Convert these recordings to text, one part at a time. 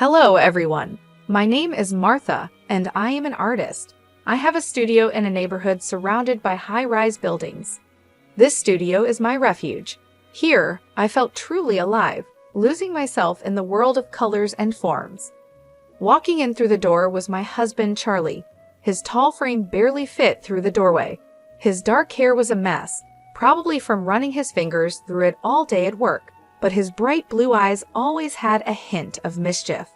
Hello, everyone. My name is Martha, and I am an artist. I have a studio in a neighborhood surrounded by high-rise buildings. This studio is my refuge. Here, I felt truly alive, losing myself in the world of colors and forms. Walking in through the door was my husband, Charlie. His tall frame barely fit through the doorway. His dark hair was a mess, probably from running his fingers through it all day at work, but his bright blue eyes always had a hint of mischief.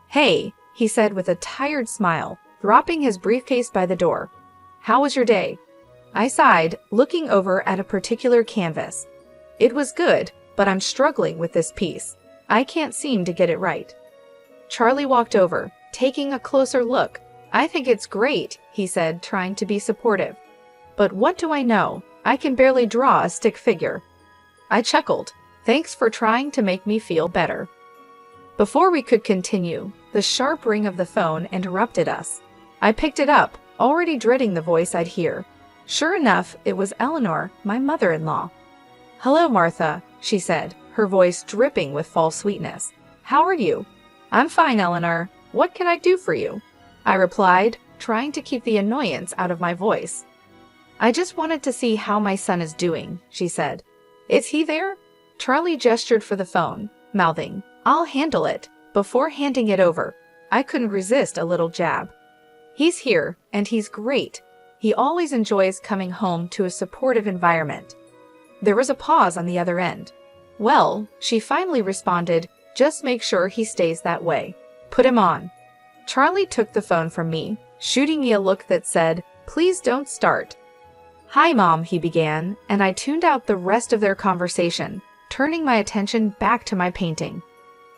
"Hey," he said with a tired smile, dropping his briefcase by the door. "How was your day?" I sighed, looking over at a particular canvas. "It was good, but I'm struggling with this piece. I can't seem to get it right." Charlie walked over, taking a closer look. "I think it's great," he said, trying to be supportive. "But what do I know? I can barely draw a stick figure." I chuckled. "Thanks for trying to make me feel better." Before we could continue, the sharp ring of the phone interrupted us. I picked it up, already dreading the voice I'd hear. Sure enough, it was Eleanor, my mother-in-law. "Hello, Martha," she said, her voice dripping with false sweetness. "How are you?" "I'm fine, Eleanor. What can I do for you?" I replied, trying to keep the annoyance out of my voice. "I just wanted to see how my son is doing," she said. "Is he there?" Charlie gestured for the phone, mouthing, "I'll handle it," before handing it over. I couldn't resist a little jab. "He's here, and he's great. He always enjoys coming home to a supportive environment." There was a pause on the other end. "Well," she finally responded, "just make sure he stays that way. Put him on." Charlie took the phone from me, shooting me a look that said, "Please don't start." "Hi, Mom," he began, and I tuned out the rest of their conversation, turning my attention back to my painting.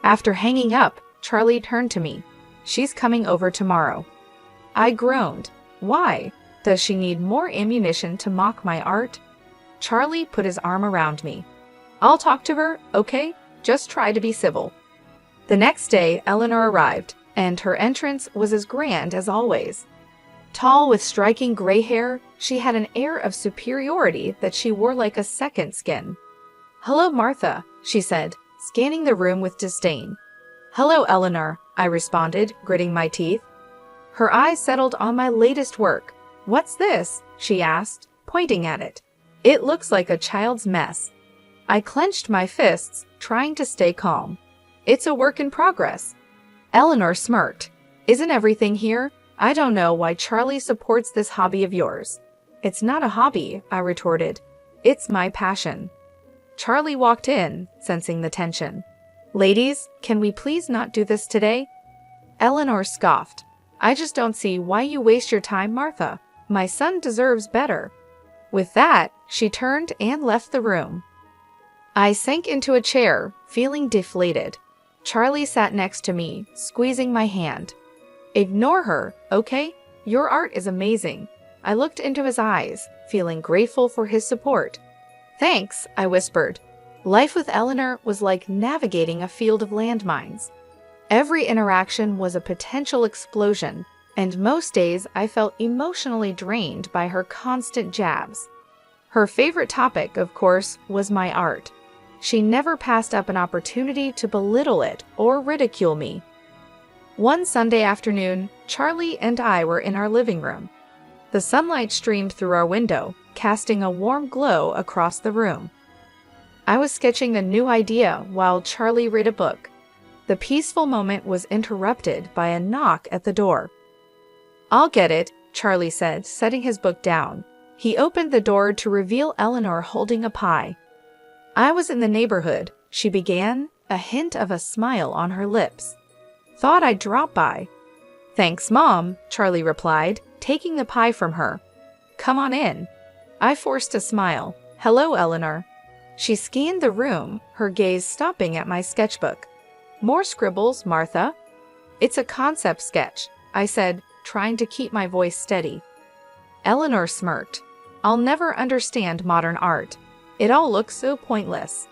After hanging up, Charlie turned to me. "She's coming over tomorrow." I groaned. "Why? Does she need more ammunition to mock my art?" Charlie put his arm around me. "I'll talk to her, okay? Just try to be civil." The next day, Eleanor arrived, and her entrance was as grand as always. Tall with striking gray hair, she had an air of superiority that she wore like a second skin. "Hello, Martha," she said, scanning the room with disdain. "Hello, Eleanor," I responded, gritting my teeth. Her eyes settled on my latest work. "What's this?" she asked, pointing at it. "It looks like a child's mess." I clenched my fists, trying to stay calm. "It's a work in progress." Eleanor smirked. "Isn't everything here? I don't know why Charlie supports this hobby of yours." "It's not a hobby," I retorted. "It's my passion." Charlie walked in, sensing the tension. "Ladies, can we please not do this today?" Eleanor scoffed. "I just don't see why you waste your time, Martha. My son deserves better." With that, she turned and left the room. I sank into a chair, feeling deflated. Charlie sat next to me, squeezing my hand. "Ignore her, okay? Your art is amazing." I looked into his eyes, feeling grateful for his support. "Thanks," I whispered. Life with Eleanor was like navigating a field of landmines. Every interaction was a potential explosion, and most days I felt emotionally drained by her constant jabs. Her favorite topic, of course, was my art. She never passed up an opportunity to belittle it or ridicule me. One Sunday afternoon, Charlie and I were in our living room. The sunlight streamed through our window, casting a warm glow across the room. I was sketching a new idea while Charlie read a book. The peaceful moment was interrupted by a knock at the door. "I'll get it," Charlie said, setting his book down. He opened the door to reveal Eleanor holding a pie. "I was in the neighborhood," she began, a hint of a smile on her lips. "Thought I'd drop by." "Thanks, Mom," Charlie replied, taking the pie from her. "Come on in." I forced a smile. "Hello, Eleanor." She scanned the room, her gaze stopping at my sketchbook. "More scribbles, Martha?" "It's a concept sketch," I said, trying to keep my voice steady. Eleanor smirked. "I'll never understand modern art. It all looks so pointless."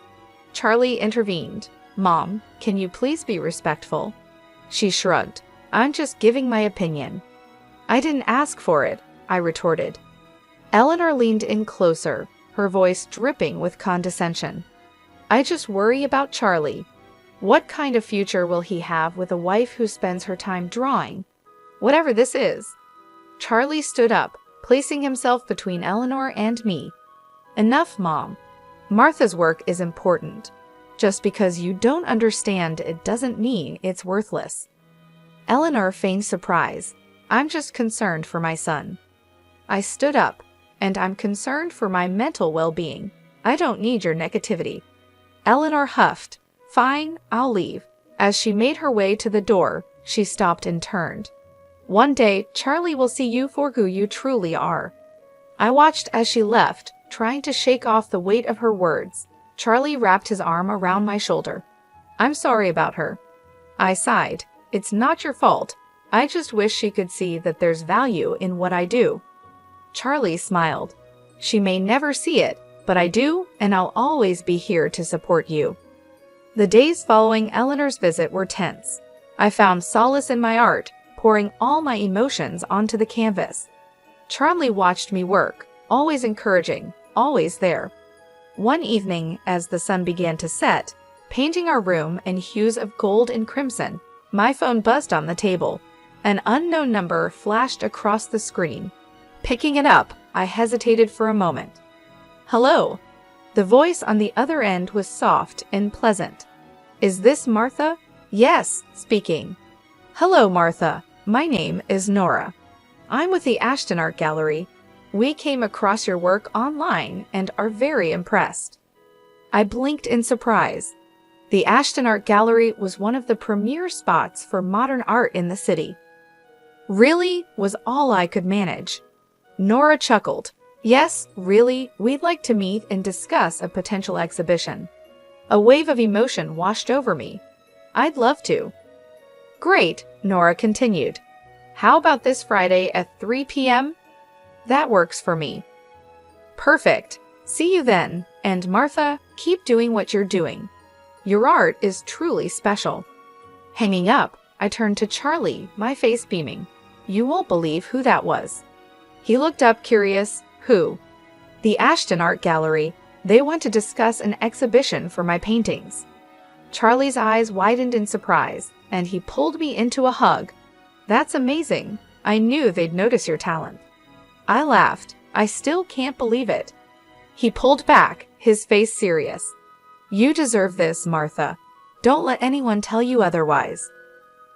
Charlie intervened. "Mom, can you please be respectful?" She shrugged. "I'm just giving my opinion." "I didn't ask for it," I retorted. Eleanor leaned in closer, her voice dripping with condescension. "I just worry about Charlie." What kind of future will he have with a wife who spends her time drawing? Whatever this is. Charlie stood up, placing himself between Eleanor and me. Enough, Mom. Martha's work is important. Just because you don't understand it doesn't mean it's worthless. Eleanor feigned surprise. I'm just concerned for my son. I stood up, and I'm concerned for my mental well-being. I don't need your negativity. Eleanor huffed. Fine, I'll leave. As she made her way to the door, she stopped and turned. One day, Charlie will see you for who you truly are. I watched as she left, trying to shake off the weight of her words. Charlie wrapped his arm around my shoulder. I'm sorry about her. I sighed. It's not your fault. I just wish she could see that there's value in what I do. Charlie smiled. She may never see it, but I do, and I'll always be here to support you. The days following Eleanor's visit were tense. I found solace in my art, pouring all my emotions onto the canvas. Charlie watched me work, always encouraging, always there. One evening, as the sun began to set, painting our room in hues of gold and crimson, my phone buzzed on the table. An unknown number flashed across the screen. Picking it up, I hesitated for a moment. Hello. The voice on the other end was soft and pleasant. Is this Martha? Yes, speaking. Hello, Martha. My name is Nora. I'm with the Ashton Art Gallery. We came across your work online and are very impressed. I blinked in surprise. The Ashton Art Gallery was one of the premier spots for modern art in the city. Really? Was all I could manage. Nora chuckled. Yes, really, we'd like to meet and discuss a potential exhibition. A wave of emotion washed over me. I'd love to. Great, Nora continued. How about this Friday at 3 p.m.? That works for me. Perfect. See you then, and Martha, keep doing what you're doing. Your art is truly special. Hanging up, I turned to Charlie, my face beaming. You won't believe who that was. He looked up curious. Who? The Ashton Art Gallery. They want to discuss an exhibition for my paintings. Charlie's eyes widened in surprise, and he pulled me into a hug. That's amazing. I knew they'd notice your talent. I laughed. I still can't believe it. He pulled back, his face serious. You deserve this, Martha. Don't let anyone tell you otherwise.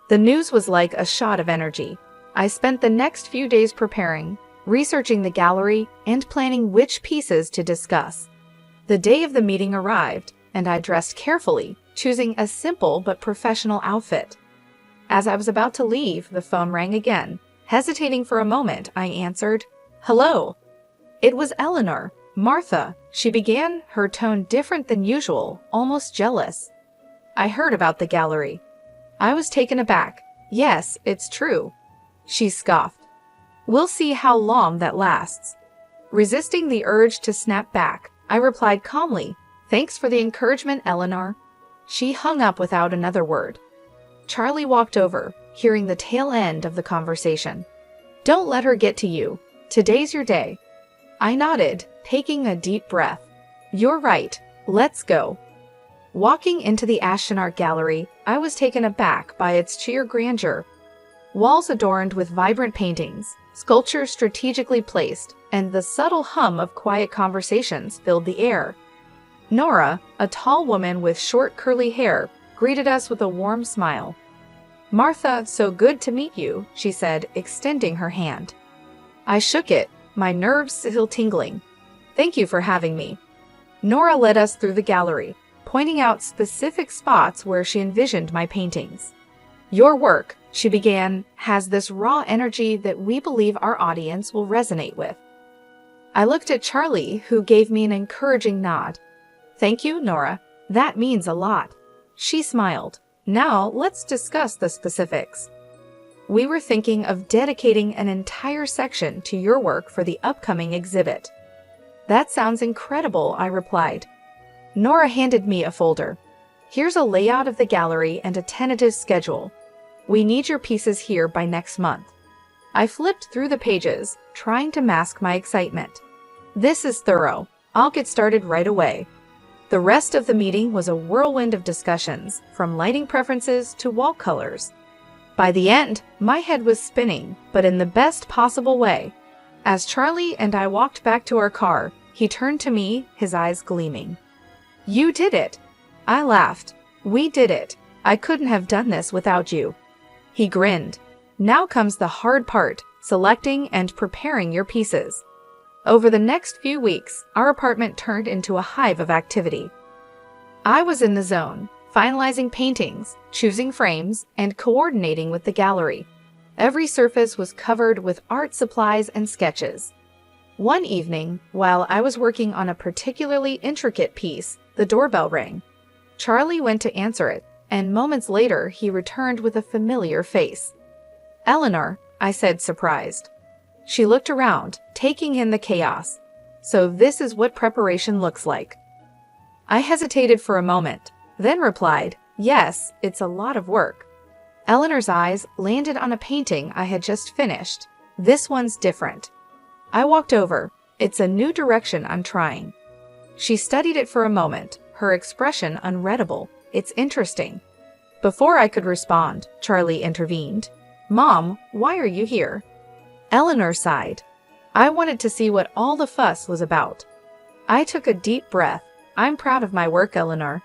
The news was like a shot of energy. I spent the next few days preparing, researching the gallery, and planning which pieces to discuss. The day of the meeting arrived, and I dressed carefully, choosing a simple but professional outfit. As I was about to leave, the phone rang again. Hesitating for a moment, I answered, Hello. It was Eleanor. Martha, she began, her tone different than usual, almost jealous. I heard about the gallery. I was taken aback. Yes, it's true. She scoffed. We'll see how long that lasts. Resisting the urge to snap back, I replied calmly, Thanks for the encouragement, Eleanor. She hung up without another word. Charlie walked over, hearing the tail end of the conversation. Don't let her get to you. Today's your day. I nodded, taking a deep breath. You're right. Let's go. Walking into the Ashton Art Gallery, I was taken aback by its sheer grandeur. Walls adorned with vibrant paintings, sculptures strategically placed, and the subtle hum of quiet conversations filled the air. Nora, a tall woman with short curly hair, greeted us with a warm smile. Martha, so good to meet you, she said, extending her hand. I shook it, my nerves still tingling. Thank you for having me. Nora led us through the gallery, pointing out specific spots where she envisioned my paintings. Your work, she began, has this raw energy that we believe our audience will resonate with. I looked at Charlie, who gave me an encouraging nod. Thank you, Nora. That means a lot. She smiled. Now, let's discuss the specifics. We were thinking of dedicating an entire section to your work for the upcoming exhibit. That sounds incredible, I replied. Nora handed me a folder. Here's a layout of the gallery and a tentative schedule. We need your pieces here by next month. I flipped through the pages, trying to mask my excitement. This is thorough. I'll get started right away. The rest of the meeting was a whirlwind of discussions, from lighting preferences to wall colors. By the end, my head was spinning, but in the best possible way. As Charlie and I walked back to our car, he turned to me, his eyes gleaming. "You did it!" I laughed. "We did it. I couldn't have done this without you." He grinned. "Now comes the hard part, selecting and preparing your pieces." Over the next few weeks, our apartment turned into a hive of activity. I was in the zone, finalizing paintings, choosing frames, and coordinating with the gallery. Every surface was covered with art supplies and sketches. One evening, while I was working on a particularly intricate piece, the doorbell rang. Charlie went to answer it, and moments later he returned with a familiar face. "Eleanor," I said, surprised. She looked around, taking in the chaos. "So this is what preparation looks like." I hesitated for a moment, then replied, "Yes, it's a lot of work." Eleanor's eyes landed on a painting I had just finished. "This one's different." I walked over. "It's a new direction I'm trying." She studied it for a moment, her expression unreadable. "It's interesting." Before I could respond, Charlie intervened. "Mom, why are you here?" Eleanor sighed. "I wanted to see what all the fuss was about." I took a deep breath. "I'm proud of my work, Eleanor."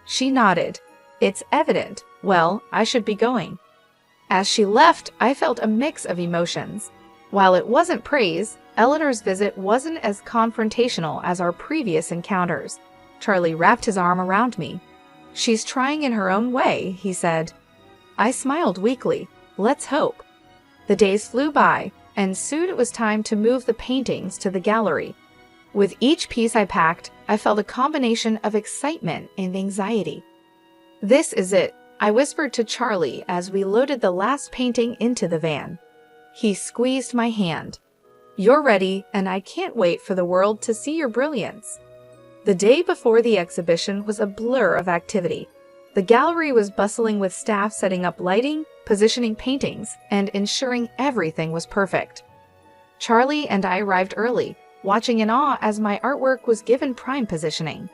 She nodded. "It's evident. Well, I should be going." As she left, I felt a mix of emotions. While it wasn't praise, Eleanor's visit wasn't as confrontational as our previous encounters. Charlie wrapped his arm around me. "She's trying in her own way," he said. I smiled weakly. "Let's hope." The days flew by, and soon it was time to move the paintings to the gallery. With each piece I packed, I felt a combination of excitement and anxiety. "This is it," I whispered to Charlie as we loaded the last painting into the van. He squeezed my hand. "You're ready, and I can't wait for the world to see your brilliance." The day before the exhibition was a blur of activity. The gallery was bustling with staff setting up lighting, positioning paintings, and ensuring everything was perfect. Charlie and I arrived early, watching in awe as my artwork was given prime positioning.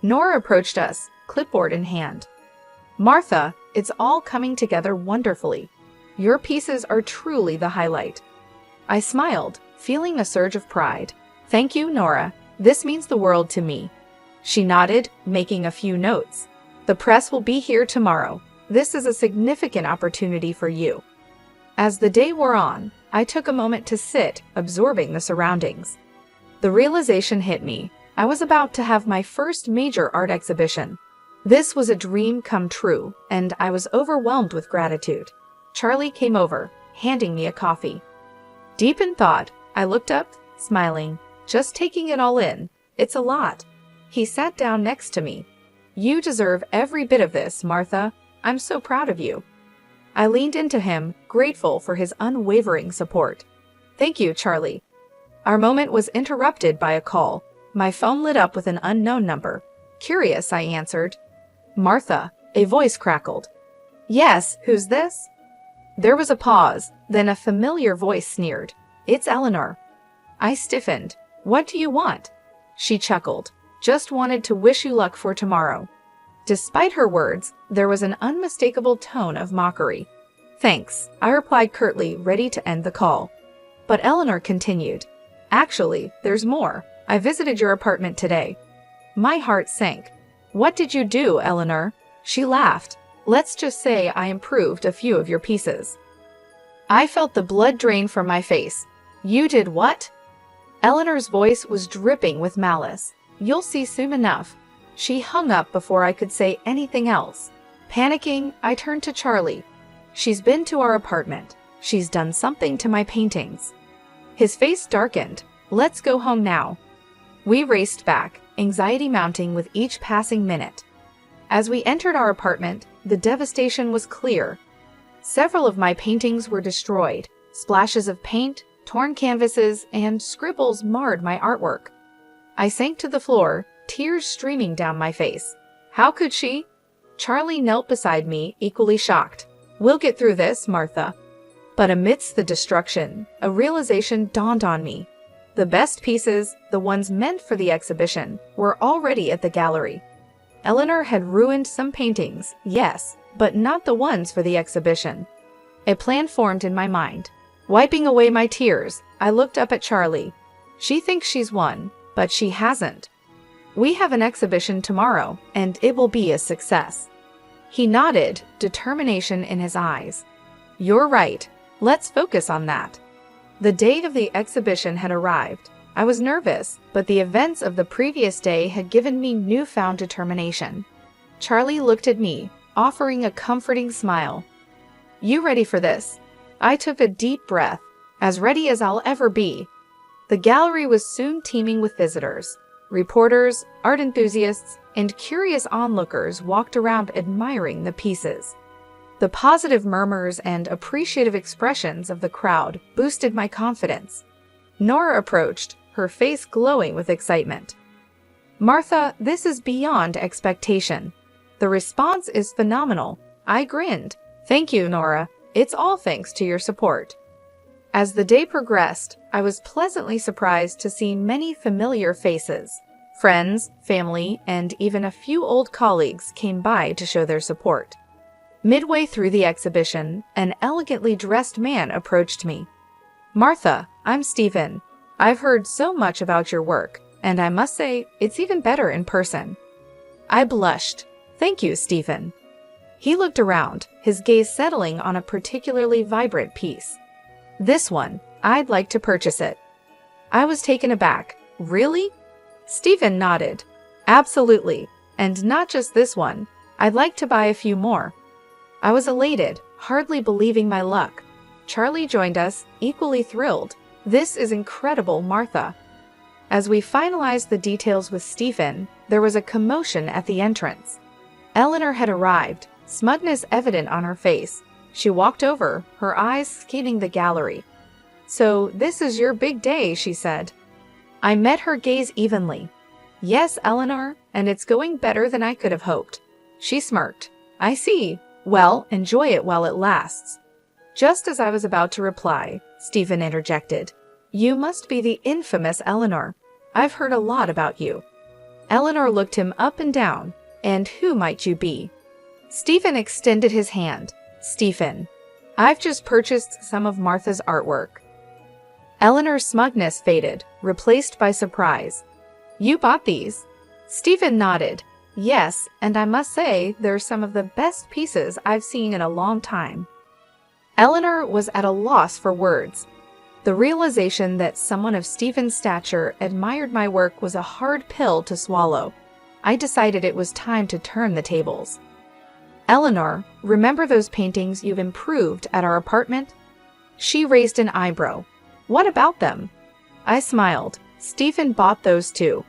Nora approached us, clipboard in hand. "Martha, it's all coming together wonderfully. Your pieces are truly the highlight." I smiled, feeling a surge of pride. "Thank you, Nora. This means the world to me." She nodded, making a few notes. "The press will be here tomorrow. This is a significant opportunity for you." As the day wore on, I took a moment to sit, absorbing the surroundings. The realization hit me. I was about to have my first major art exhibition. This was a dream come true, and I was overwhelmed with gratitude. Charlie came over, handing me a coffee. Deep in thought, I looked up, smiling, just taking it all in. "It's a lot." He sat down next to me. "You deserve every bit of this, Martha. I'm so proud of you." I leaned into him, grateful for his unwavering support. "Thank you, Charlie." Our moment was interrupted by a call. My phone lit up with an unknown number. Curious, I answered. "Martha," a voice crackled. "Yes, who's this?" There was a pause, then a familiar voice sneered. "It's Eleanor." I stiffened. "What do you want?" She chuckled. "Just wanted to wish you luck for tomorrow." Despite her words, there was an unmistakable tone of mockery. "Thanks," I replied curtly, ready to end the call. But Eleanor continued. "Actually, there's more. I visited your apartment today." My heart sank. "What did you do, Eleanor?" She laughed. "Let's just say I improved a few of your pieces." I felt the blood drain from my face. "You did what?" Eleanor's voice was dripping with malice. "You'll see soon enough." She hung up before I could say anything else. Panicking, I turned to Charlie. "She's been to our apartment. She's done something to my paintings." His face darkened. "Let's go home now." We raced back, anxiety mounting with each passing minute. As we entered our apartment, the devastation was clear. Several of my paintings were destroyed. Splashes of paint, torn canvases, and scribbles marred my artwork. I sank to the floor, tears streaming down my face. "How could she?" Charlie knelt beside me, equally shocked. "We'll get through this, Martha." But amidst the destruction, a realization dawned on me. The best pieces, the ones meant for the exhibition, were already at the gallery. Eleanor had ruined some paintings, yes, but not the ones for the exhibition. A plan formed in my mind. Wiping away my tears, I looked up at Charlie. She thinks she's won, but she hasn't. We have an exhibition tomorrow, and it will be a success. He nodded, determination in his eyes. You're right. Let's focus on that. The date of the exhibition had arrived. I was nervous, but the events of the previous day had given me newfound determination. Charlie looked at me, offering a comforting smile. You ready for this? I took a deep breath, as ready as I'll ever be. The gallery was soon teeming with visitors. Reporters, art enthusiasts, and curious onlookers walked around admiring the pieces. The positive murmurs and appreciative expressions of the crowd boosted my confidence. Nora approached, her face glowing with excitement. Martha, this is beyond expectation. The response is phenomenal. I grinned. Thank you, Nora. It's all thanks to your support. As the day progressed, I was pleasantly surprised to see many familiar faces. Friends, family, and even a few old colleagues came by to show their support. Midway through the exhibition, an elegantly dressed man approached me. Martha, I'm Stephen. I've heard so much about your work, and I must say, it's even better in person. I blushed. Thank you, Stephen. He looked around, his gaze settling on a particularly vibrant piece. This one, I'd like to purchase it. I was taken aback. Really? Stephen nodded. Absolutely. And not just this one. I'd like to buy a few more. I was elated, hardly believing my luck. Charlie joined us, equally thrilled. This is incredible, Martha. As we finalized the details with Stephen, there was a commotion at the entrance. Eleanor had arrived, smugness evident on her face. She walked over, her eyes scanning the gallery. So, this is your big day, she said. I met her gaze evenly. Yes, Eleanor, and it's going better than I could have hoped. She smirked. I see. Well, enjoy it while it lasts. Just as I was about to reply, Stephen interjected. You must be the infamous Eleanor. I've heard a lot about you. Eleanor looked him up and down. And who might you be? Stephen extended his hand. Stephen, I've just purchased some of Martha's artwork. Eleanor's smugness faded, replaced by surprise. You bought these? Stephen nodded. Yes, and I must say they're some of the best pieces I've seen in a long time. Eleanor was at a loss for words. The realization that someone of Stephen's stature admired my work was a hard pill to swallow. I decided it was time to turn the tables. Eleanor, remember those paintings you've improved at our apartment? She raised an eyebrow. What about them? I smiled. Stephen bought those too.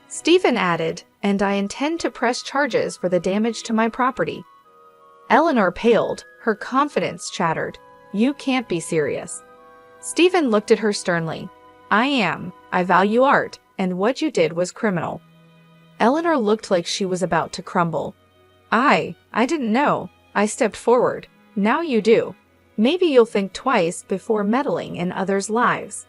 Stephen added, and I intend to press charges for the damage to my property. Eleanor paled, her confidence shattered. You can't be serious. Stephen looked at her sternly. I am. I value art, and what you did was criminal. Eleanor looked like she was about to crumble. I didn't know. I stepped forward. Now you do. Maybe you'll think twice before meddling in others' lives.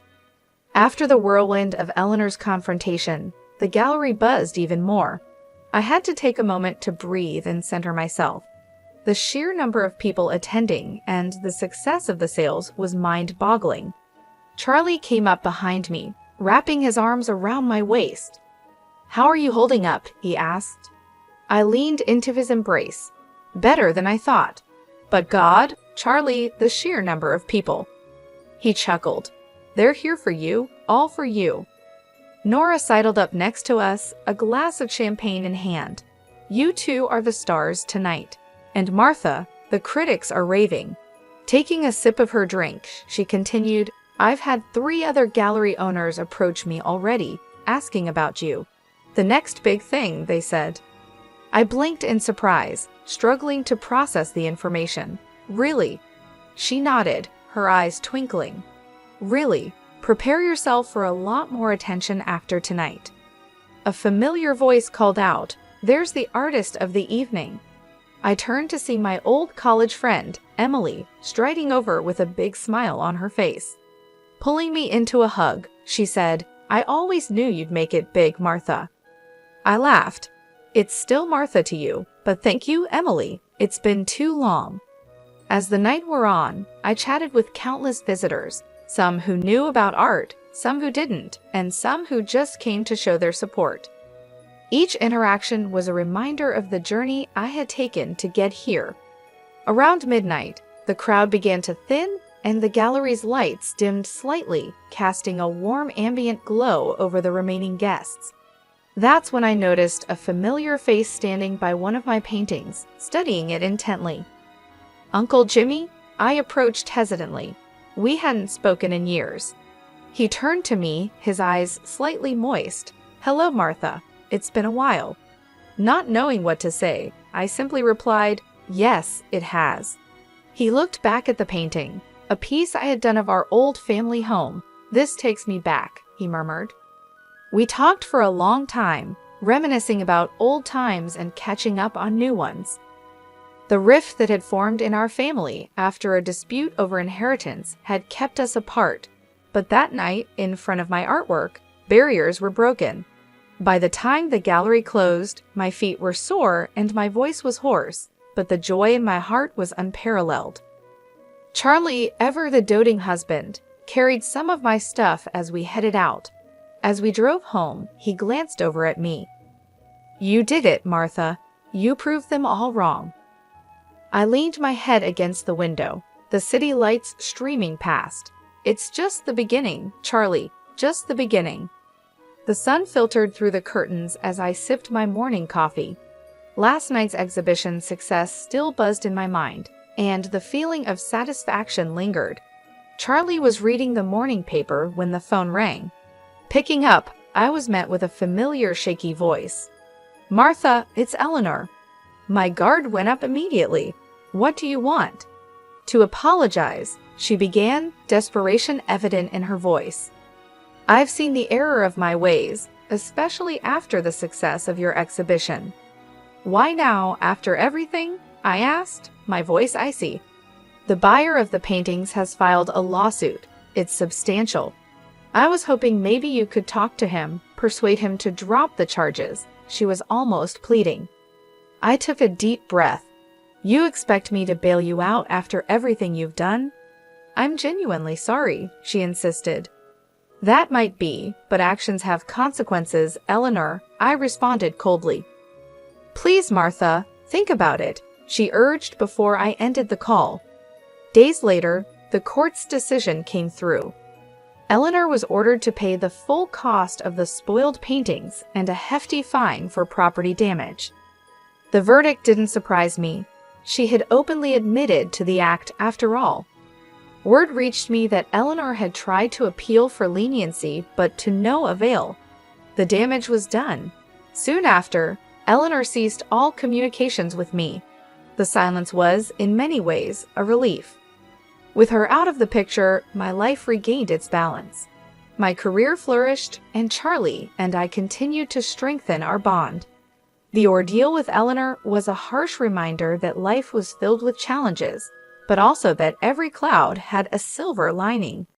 After the whirlwind of Eleanor's confrontation, the gallery buzzed even more. I had to take a moment to breathe and center myself. The sheer number of people attending and the success of the sales was mind-boggling. Charlie came up behind me, wrapping his arms around my waist. How are you holding up? He asked. I leaned into his embrace. Better than I thought. But God, Charlie, the sheer number of people. He chuckled. They're here for you, all for you. Nora sidled up next to us, a glass of champagne in hand. You two are the stars tonight. And Martha, the critics are raving. Taking a sip of her drink, she continued, I've had 3 other gallery owners approach me already, asking about you. The next big thing, they said. I blinked in surprise, struggling to process the information. Really? She nodded, her eyes twinkling. Really? Prepare yourself for a lot more attention after tonight. A familiar voice called out, There's the artist of the evening. I turned to see my old college friend, Emily, striding over with a big smile on her face. Pulling me into a hug, she said. "I always knew you'd make it big, Martha." I laughed. "It's still Martha to you, but thank you, Emily. It's been too long." As the night wore on, I chatted with countless visitors, some who knew about art, some who didn't, and some who just came to show their support. Each interaction was a reminder of the journey I had taken to get here. Around midnight, the crowd began to thin and the gallery's lights dimmed slightly, casting a warm ambient glow over the remaining guests. That's when I noticed a familiar face standing by one of my paintings, studying it intently. "Uncle Jimmy?" I approached hesitantly. We hadn't spoken in years. He turned to me, his eyes slightly moist. "Hello, Martha. It's been a while." Not knowing what to say, I simply replied, "Yes, it has." He looked back at the painting, a piece I had done of our old family home. "This takes me back," he murmured. We talked for a long time, reminiscing about old times and catching up on new ones. The rift that had formed in our family after a dispute over inheritance had kept us apart, but that night, in front of my artwork, barriers were broken. By the time the gallery closed, my feet were sore and my voice was hoarse, but the joy in my heart was unparalleled. Charlie, ever the doting husband, carried some of my stuff as we headed out. As we drove home, he glanced over at me. "You did it, Martha. You proved them all wrong." I leaned my head against the window, the city lights streaming past. "It's just the beginning, Charlie, just the beginning." The sun filtered through the curtains as I sipped my morning coffee. Last night's exhibition success still buzzed in my mind, and the feeling of satisfaction lingered. Charlie was reading the morning paper when the phone rang. Picking up, I was met with a familiar shaky voice. "Martha, it's Eleanor." My guard went up immediately. "What do you want?" "To apologize," she began, desperation evident in her voice. "I've seen the error of my ways, especially after the success of your exhibition." "Why now, after everything?" I asked, my voice icy. "The buyer of the paintings has filed a lawsuit. It's substantial. I was hoping maybe you could talk to him, persuade him to drop the charges." She was almost pleading. I took a deep breath. "You expect me to bail you out after everything you've done?" "I'm genuinely sorry," she insisted. "That might be, but actions have consequences, Eleanor," I responded coldly. "Please, Martha, think about it," she urged before I ended the call. Days later, the court's decision came through. Eleanor was ordered to pay the full cost of the spoiled paintings and a hefty fine for property damage. The verdict didn't surprise me. She had openly admitted to the act after all. Word reached me that Eleanor had tried to appeal for leniency, but to no avail. The damage was done. Soon after, Eleanor ceased all communications with me. The silence was, in many ways, a relief. With her out of the picture, my life regained its balance. My career flourished, and Charlie and I continued to strengthen our bond. The ordeal with Eleanor was a harsh reminder that life was filled with challenges, but also that every cloud had a silver lining.